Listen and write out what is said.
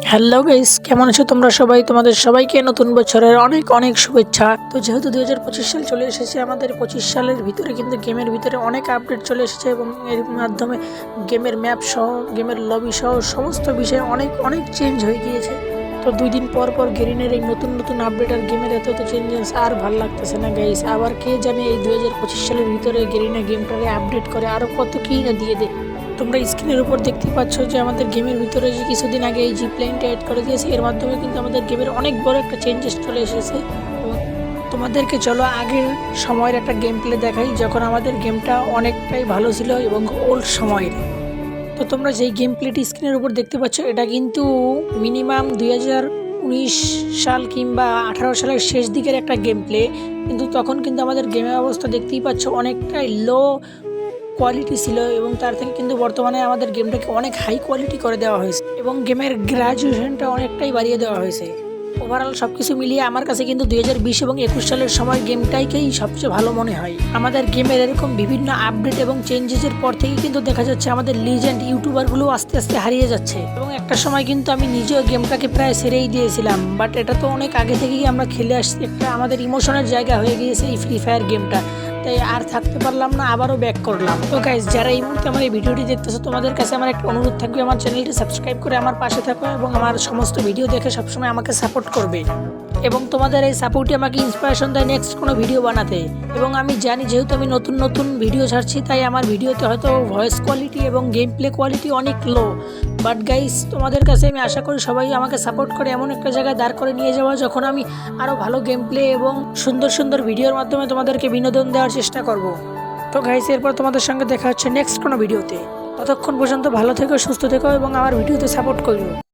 Hello guys, কেমন আছো তোমরা সবাই? তোমাদের সবাইকে নতুন বছরের অনেক অনেক শুভেচ্ছা। তো যেহেতু 2025 সাল চলে এসেছে, আমাদের 25 সালের ভিতরে কিন্তু গেমের ভিতরে অনেক আপডেট চলে এসেছে এবং এর মাধ্যমে গেমের ম্যাপ সহ, গেমের লবি সহ সমস্ত বিষয়ে অনেক অনেক চেঞ্জ হয়ে গিয়েছে। তো 2 দিন পর পর গেরিনের এই নতুন নতুন আপডেট আর গেমের এত এত চেঞ্জেস আর ভাল লাগতেছে না গাইস। আবার কে জানে এই 2025 সালের ভিতরে গেরিনা গেমটাকে আপডেট করে আরও কত কী না দিয়ে দেয়। তোমরা স্ক্রিনের উপর দেখতে পাচ্ছ যে আমাদের গেমের ভিতরে যে কিছুদিন আগে এই জিপ লাইনটা অ্যাড করে দিয়েছে, এর মাধ্যমে কিন্তু আমাদের গেমের অনেক বড় একটা চেঞ্জেস চলে এসেছে। এবং তোমাদেরকে চলো আগের সময়ের একটা গেম প্লে দেখাই, যখন আমাদের গেমটা অনেকটাই ভালো ছিল এবং ওল্ড সময়ের। তো তোমরা যেই গেম প্লেটি স্ক্রিনের উপর দেখতে পাচ্ছ, এটা কিন্তু মিনিমাম 2019 সাল কিংবা 18 সালের শেষ দিকের একটা গেম প্লে। কিন্তু তখন কিন্তু আমাদের গেমের অবস্থা দেখতেই পাচ্ছ অনেকটাই লো কোয়ালিটি ছিল, এবং তার থেকে কিন্তু বর্তমানে আমাদের গেমটাকে অনেক হাই কোয়ালিটি করে দেওয়া হয়েছে এবং গেমের গ্র্যাজুয়েশনটা অনেকটাই বাড়িয়ে দেওয়া হয়েছে। ওভারঅল সব কিছু মিলিয়ে আমার কাছে কিন্তু 2020 এবং 21 সালের সময় গেমটাইকেই সবচেয়ে ভালো মনে হয়। আমাদের গেমের এরকম বিভিন্ন আপডেট এবং চেঞ্জেসের পর থেকে কিন্তু দেখা যাচ্ছে আমাদের লিজেন্ড ইউটিউবারগুলো আস্তে আস্তে হারিয়ে যাচ্ছে, এবং একটা সময় কিন্তু আমি নিজেও গেমটাকে প্রায় ছেড়েই দিয়েছিলাম। বাট এটা তো অনেক আগে থেকেই আমরা খেলে আসছি, একটা আমাদের ইমোশনের জায়গা হয়ে গিয়েছে এই ফ্রি ফায়ার গেমটা। তাই আর থাকতে পারলাম না, আবারও ব্যাক করলাম। তো গাইজ, যারা এই মুহূর্তে আমার এই ভিডিওটি দেখতেছো, তোমাদের কাছে আমার একটা অনুরোধ থাকবে, আমার চ্যানেলটি সাবস্ক্রাইব করে আমার পাশে থাকো এবং আমার সমস্ত ভিডিও দেখে সবসময় আমাকে সাপোর্ট করবে। এবং তোমাদের এই সাপোর্টই আমাকে ইন্সপিরেশন দেয় নেক্সট কোনো ভিডিও বানাতে। এবং আমি জানি যেহেতু আমি নতুন নতুন ভিডিও ছাড়ছি, তাই আমার ভিডিওতে হয়তো ভয়েস কোয়ালিটি এবং গেম প্লে কোয়ালিটি অনেক লো। বাট গাইস, তোমাদের কাছে আমি আশা করি সবাই আমাকে সাপোর্ট করে এমন একটা জায়গায় দাঁড় করে নিয়ে যাওয়া, যখন আমি আরও ভালো গেম প্লে এবং সুন্দর সুন্দর ভিডিওর মাধ্যমে তোমাদেরকে বিনোদন দেওয়ার চেষ্টা করব। তো গাইস, এরপর তোমাদের সঙ্গে দেখা হচ্ছে নেক্সট কোনো ভিডিওতে। ততক্ষণ পর্যন্ত ভালো থেকো, সুস্থ থেকো এবং আমার ভিডিওতে সাপোর্ট করো।